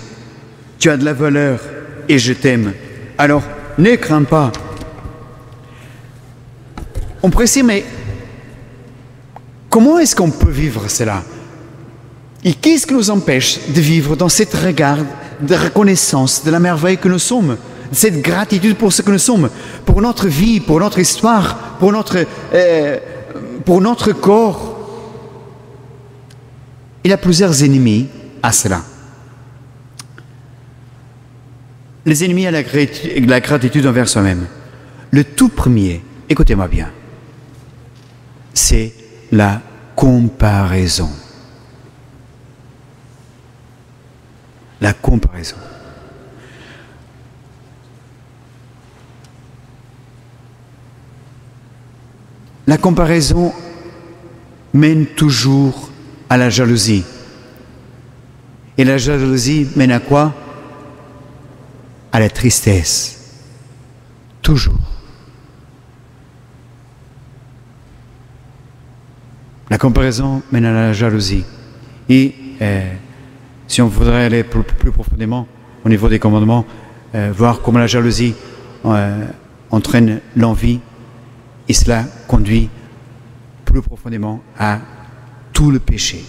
Tu as de la valeur et je t'aime. Alors, ne crains pas. On pourrait dire, mais comment est-ce qu'on peut vivre cela? Et qu'est-ce qui nous empêche de vivre dans cette regard de reconnaissance de la merveille que nous sommes, cette gratitude pour ce que nous sommes, pour notre vie, pour notre histoire, pour notre corps? Il y a plusieurs ennemis à cela. Les ennemis à la gratitude envers soi-même. Le tout premier, écoutez-moi bien, c'est la comparaison. La comparaison. La comparaison mène toujours à la jalousie. Et la jalousie mène à quoi? À la tristesse. Toujours. La comparaison mène à la jalousie. Et si on voudrait aller plus profondément au niveau des commandements, voir comment la jalousie entraîne l'envie, et cela conduit plus profondément à tout le péché.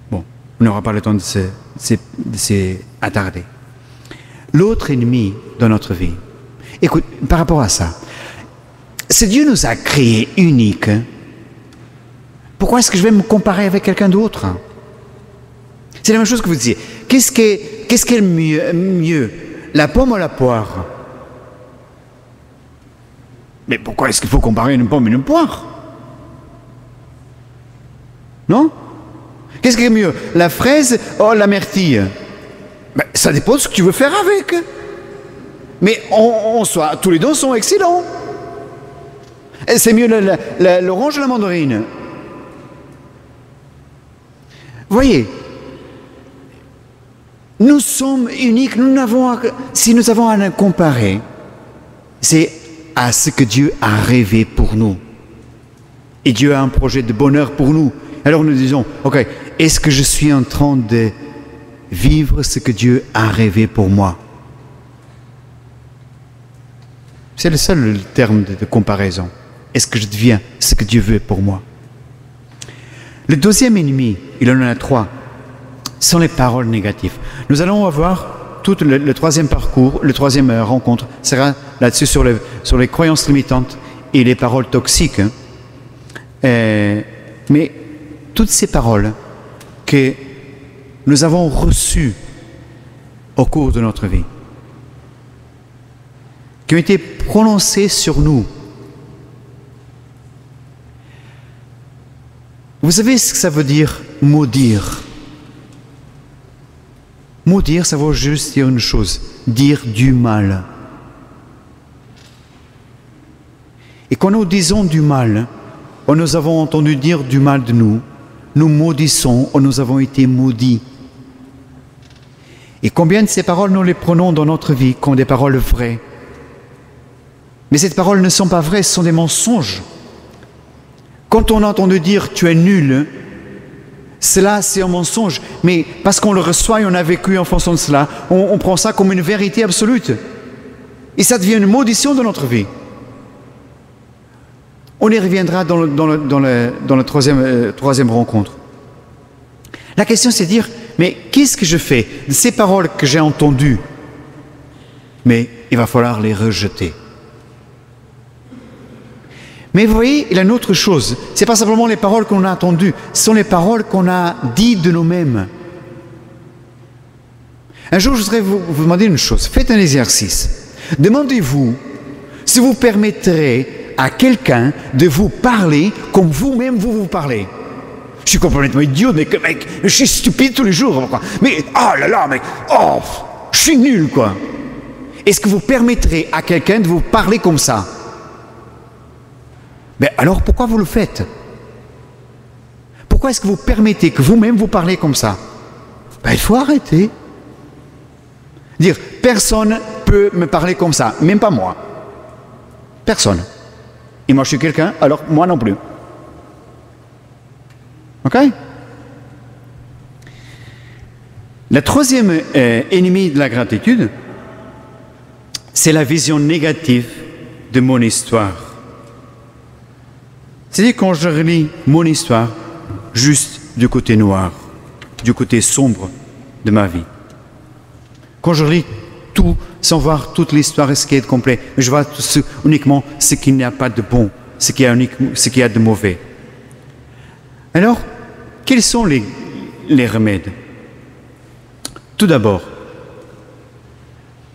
Bon, on n'aura pas le temps de s'y attarder. L'autre ennemi dans notre vie, écoute, par rapport à ça, si Dieu nous a créés uniques, pourquoi est-ce que je vais me comparer avec quelqu'un d'autre? C'est la même chose que vous disiez. Qu'est-ce qui est mieux, la pomme ou la poire? Mais pourquoi est-ce qu'il faut comparer une pomme et une poire? Non? Qu'est-ce qui est mieux, la fraise ou la myrtille? Ben, ça dépend de ce que tu veux faire avec. Mais tous les deux sont excellents. C'est mieux l'orange ou la mandarine? Voyez, nous sommes uniques, si nous avons à comparer, c'est à ce que Dieu a rêvé pour nous. Et Dieu a un projet de bonheur pour nous. Alors nous disons, ok, est-ce que je suis en train de vivre ce que Dieu a rêvé pour moi? C'est le seul terme de comparaison. Est-ce que je deviens ce que Dieu veut pour moi? Le deuxième ennemi, il en a 3, sont les paroles négatives. Nous allons avoir tout le troisième parcours, le troisième rencontre sera là-dessus sur les croyances limitantes et les paroles toxiques. Mais toutes ces paroles que nous avons reçues au cours de notre vie, qui ont été prononcées sur nous, vous savez ce que ça veut dire, maudire? Maudire, ça veut juste dire une chose, dire du mal. Et quand nous disons du mal, ou nous avons entendu dire du mal de nous, nous maudissons ou nous avons été maudits. Et combien de ces paroles nous les prenons dans notre vie comme des paroles vraies? Mais ces paroles ne sont pas vraies, ce sont des mensonges. Quand on a entendu dire « tu es nul », cela c'est un mensonge, mais parce qu'on le reçoit et on a vécu en fonction de cela, on prend ça comme une vérité absolue. Et ça devient une maudisstion dans notre vie. On y reviendra dans la troisième rencontre. La question c'est de dire, mais qu'est-ce que je fais de ces paroles que j'ai entendues? Mais il va falloir les rejeter. Mais vous voyez, il y a une autre chose. Ce n'est pas simplement les paroles qu'on a entendues, ce sont les paroles qu'on a dites de nous-mêmes. Un jour, je voudrais vous demander une chose. Faites un exercice. Demandez-vous si vous permettrez à quelqu'un de vous parler comme vous-même vous parlez. Je suis complètement idiot, mais mec, je suis stupide tous les jours. Quoi. Mais, oh là là, mec, oh, je suis nul, quoi. Est-ce que vous permettrez à quelqu'un de vous parler comme ça? Mais alors pourquoi vous le faites? Pourquoi est-ce que vous permettez que vous-même vous parlez comme ça? Ben, il faut arrêter. Dire, personne ne peut me parler comme ça, même pas moi. Personne. Et moi je suis quelqu'un, alors moi non plus. Ok? La troisième ennemi de la gratitude, c'est la vision négative de mon histoire. C'est-à-dire quand je relis mon histoire, juste du côté noir, du côté sombre de ma vie. Quand je lis tout, sans voir toute l'histoire et ce qui est complet, je vois uniquement ce qu'il n'y a pas de bon, ce qu'il y a de mauvais. Alors, quels sont les remèdes? Tout d'abord,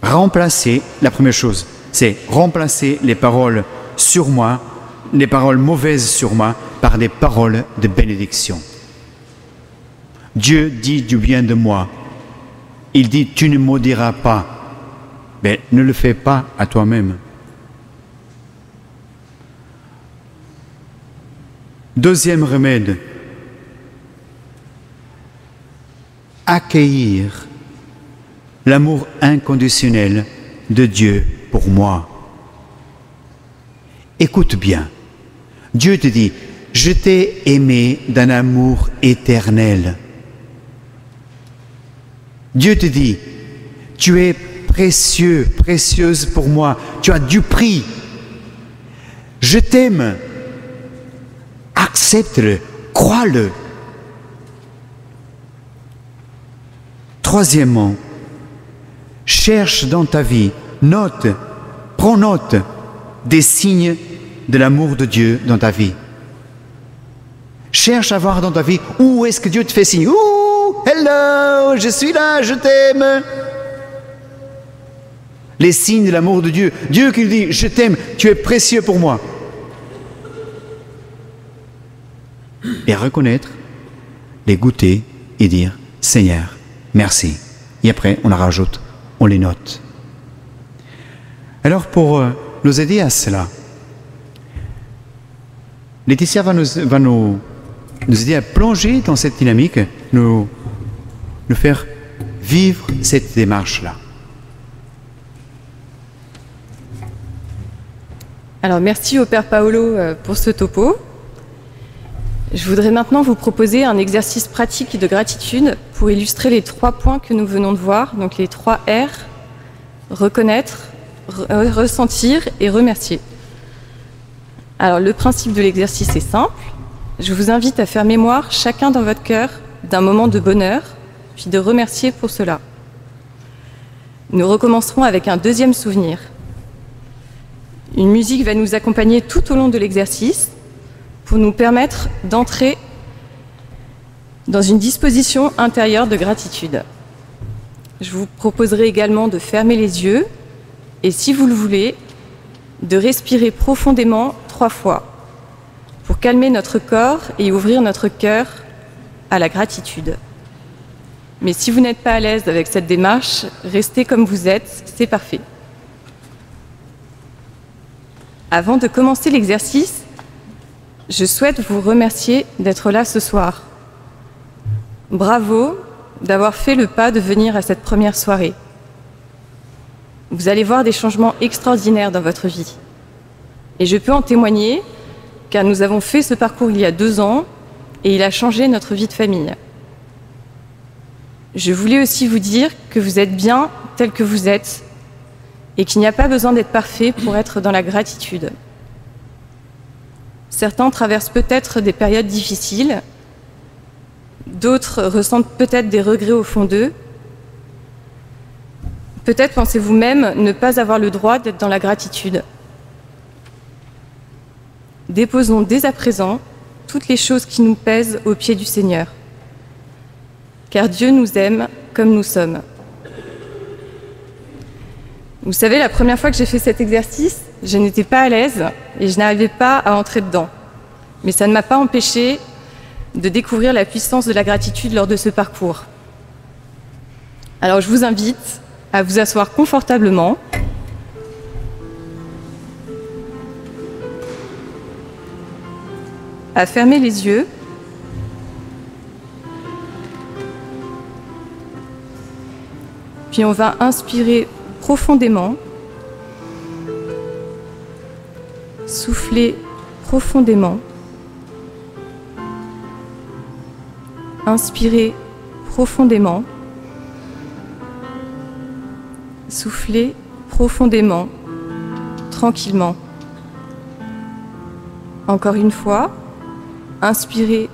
remplacer, la première chose, c'est remplacer les paroles sur moi, les paroles mauvaises sur moi, par des paroles de bénédiction. Dieu dit du bien de moi. Il dit, tu ne maudiras pas. Mais ne le fais pas à toi-même. Deuxième remède, accueillir l'amour inconditionnel de Dieu pour moi. Écoute bien, Dieu te dit, je t'ai aimé d'un amour éternel. Dieu te dit, tu es précieux, précieuse pour moi, tu as du prix. Je t'aime. Accepte-le, crois-le. Troisièmement, cherche dans ta vie, prends note des signes de l'amour de Dieu dans ta vie. Cherche à voir dans ta vie où est-ce que Dieu te fait signe. Ouh, hello, je suis là, je t'aime. Les signes de l'amour de Dieu. Dieu qui dit, je t'aime, tu es précieux pour moi. Et reconnaître, les goûter et dire, Seigneur, merci. Et après, on la rajoute, on les note. Alors, pour nous aider à cela, Laetitia va nous aider à plonger dans cette dynamique, nous faire vivre cette démarche-là. Alors, merci au Père Paolo pour ce topo. Je voudrais maintenant vous proposer un exercice pratique de gratitude pour illustrer les 3 points que nous venons de voir, donc les 3 R, reconnaître, ressentir et remercier. Alors le principe de l'exercice est simple. Je vous invite à faire mémoire, chacun dans votre cœur, d'un moment de bonheur, puis de remercier pour cela. Nous recommencerons avec un deuxième souvenir. Une musique va nous accompagner tout au long de l'exercice pour nous permettre d'entrer dans une disposition intérieure de gratitude. Je vous proposerai également de fermer les yeux et, si vous le voulez, de respirer profondément 3 fois pour calmer notre corps et ouvrir notre cœur à la gratitude. Mais si vous n'êtes pas à l'aise avec cette démarche, restez comme vous êtes, c'est parfait. Avant de commencer l'exercice, je souhaite vous remercier d'être là ce soir. Bravo d'avoir fait le pas de venir à cette première soirée. Vous allez voir des changements extraordinaires dans votre vie. Et je peux en témoigner, car nous avons fait ce parcours il y a 2 ans et il a changé notre vie de famille. Je voulais aussi vous dire que vous êtes bien tel que vous êtes et qu'il n'y a pas besoin d'être parfait pour être dans la gratitude. Certains traversent peut-être des périodes difficiles, d'autres ressentent peut-être des regrets au fond d'eux. Peut-être pensez-vous même ne pas avoir le droit d'être dans la gratitude. Déposons dès à présent toutes les choses qui nous pèsent aux pieds du Seigneur, car Dieu nous aime comme nous sommes. Vous savez, la première fois que j'ai fait cet exercice, Je n'étais pas à l'aise et je n'arrivais pas à entrer dedans. Mais ça ne m'a pas empêché de découvrir la puissance de la gratitude lors de ce parcours. Alors je vous invite à vous asseoir confortablement, à fermer les yeux puis on va inspirer profondément, souffler profondément, inspirer profondément, souffler profondément, tranquillement. Encore une fois, inspirez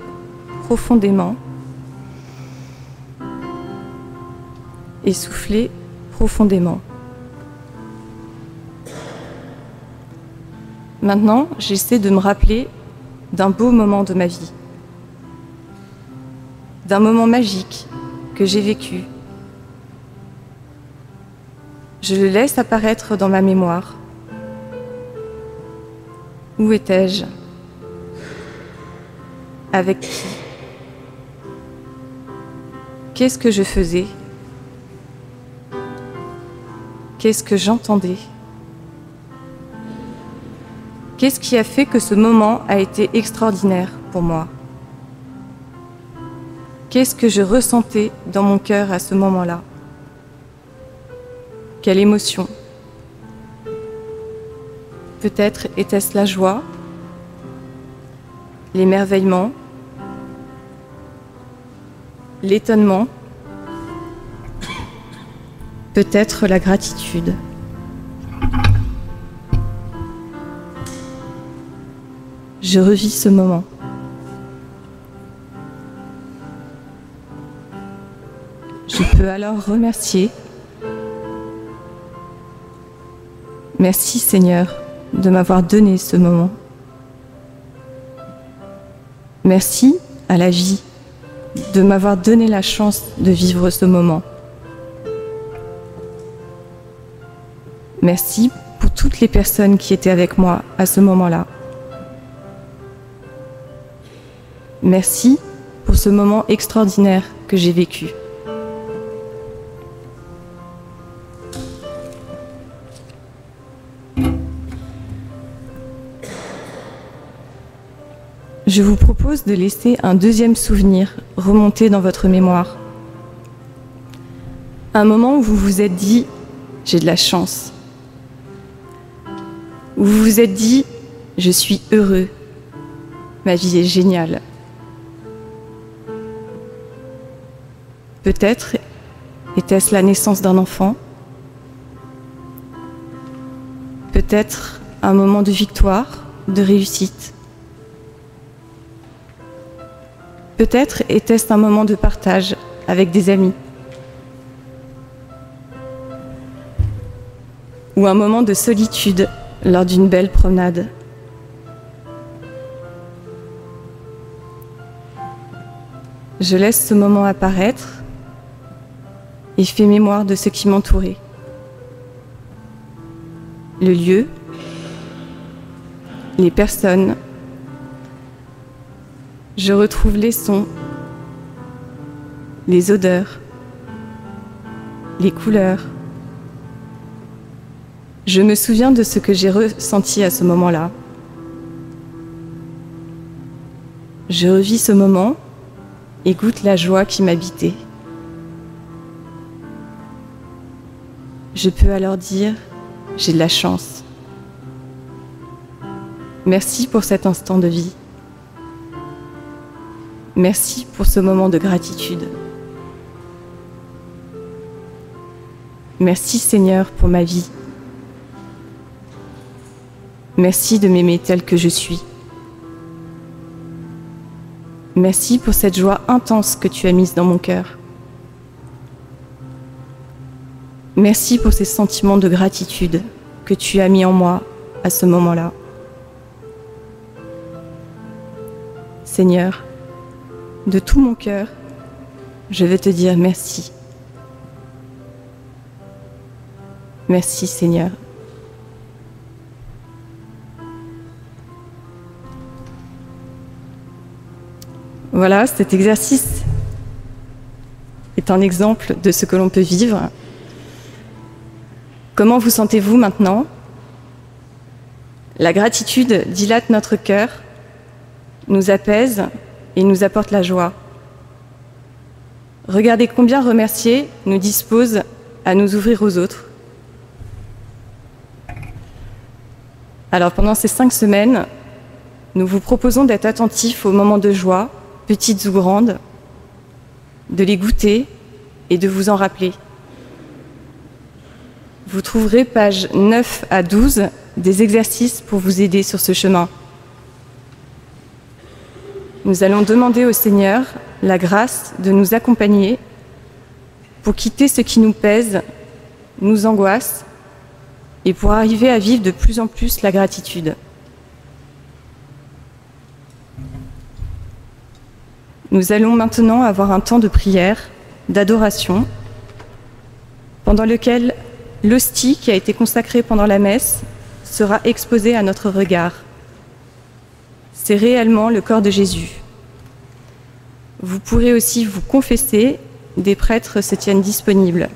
profondément et soufflez profondément. Maintenant, j'essaie de me rappeler d'un beau moment de ma vie, d'un moment magique que j'ai vécu. Je le laisse apparaître dans ma mémoire. Où étais-je? Avec qui? Qu'est-ce que je faisais? Qu'est-ce que j'entendais? Qu'est-ce qui a fait que ce moment a été extraordinaire pour moi? Qu'est-ce que je ressentais dans mon cœur à ce moment-là? Quelle émotion? Peut-être était-ce la joie, l'émerveillement, l'étonnement, peut-être la gratitude. Je revis ce moment. Je peux alors remercier. Merci Seigneur de m'avoir donné ce moment. Merci à la vie de m'avoir donné la chance de vivre ce moment. Merci pour toutes les personnes qui étaient avec moi à ce moment-là. Merci pour ce moment extraordinaire que j'ai vécu. Je vous propose de laisser un deuxième souvenir remonter dans votre mémoire. Un moment où vous vous êtes dit « j'ai de la chance ». Où vous vous êtes dit « je suis heureux, ma vie est géniale ». Peut-être était-ce la naissance d'un enfant, peut-être un moment de victoire, de réussite. Peut-être était-ce un moment de partage avec des amis. Ou un moment de solitude lors d'une belle promenade. Je laisse ce moment apparaître et fais mémoire de ce qui m'entourait. Le lieu, les personnes. Je retrouve les sons, les odeurs, les couleurs. Je me souviens de ce que j'ai ressenti à ce moment-là. Je revis ce moment et goûte la joie qui m'habitait. Je peux alors dire « j'ai de la chance ». Merci pour cet instant de vie. Merci pour ce moment de gratitude. Merci Seigneur pour ma vie. Merci de m'aimer tel que je suis. Merci pour cette joie intense que tu as mise dans mon cœur. Merci pour ces sentiments de gratitude que tu as mis en moi à ce moment-là. Seigneur, de tout mon cœur, je veux te dire merci. Merci Seigneur. Voilà, cet exercice est un exemple de ce que l'on peut vivre. Comment vous sentez-vous maintenant? La gratitude dilate notre cœur, nous apaise et nous apporte la joie. Regardez combien remercier nous dispose à nous ouvrir aux autres. Alors pendant ces 5 semaines, nous vous proposons d'être attentifs aux moments de joie, petites ou grandes, de les goûter et de vous en rappeler. Vous trouverez pages 9 à 12 des exercices pour vous aider sur ce chemin. Nous allons demander au Seigneur la grâce de nous accompagner pour quitter ce qui nous pèse, nous angoisse, et pour arriver à vivre de plus en plus la gratitude. Nous allons maintenant avoir un temps de prière, d'adoration, pendant lequel l'hostie qui a été consacrée pendant la messe sera exposée à notre regard. C'est réellement le corps de Jésus. Vous pourrez aussi vous confesser, des prêtres se tiennent disponibles.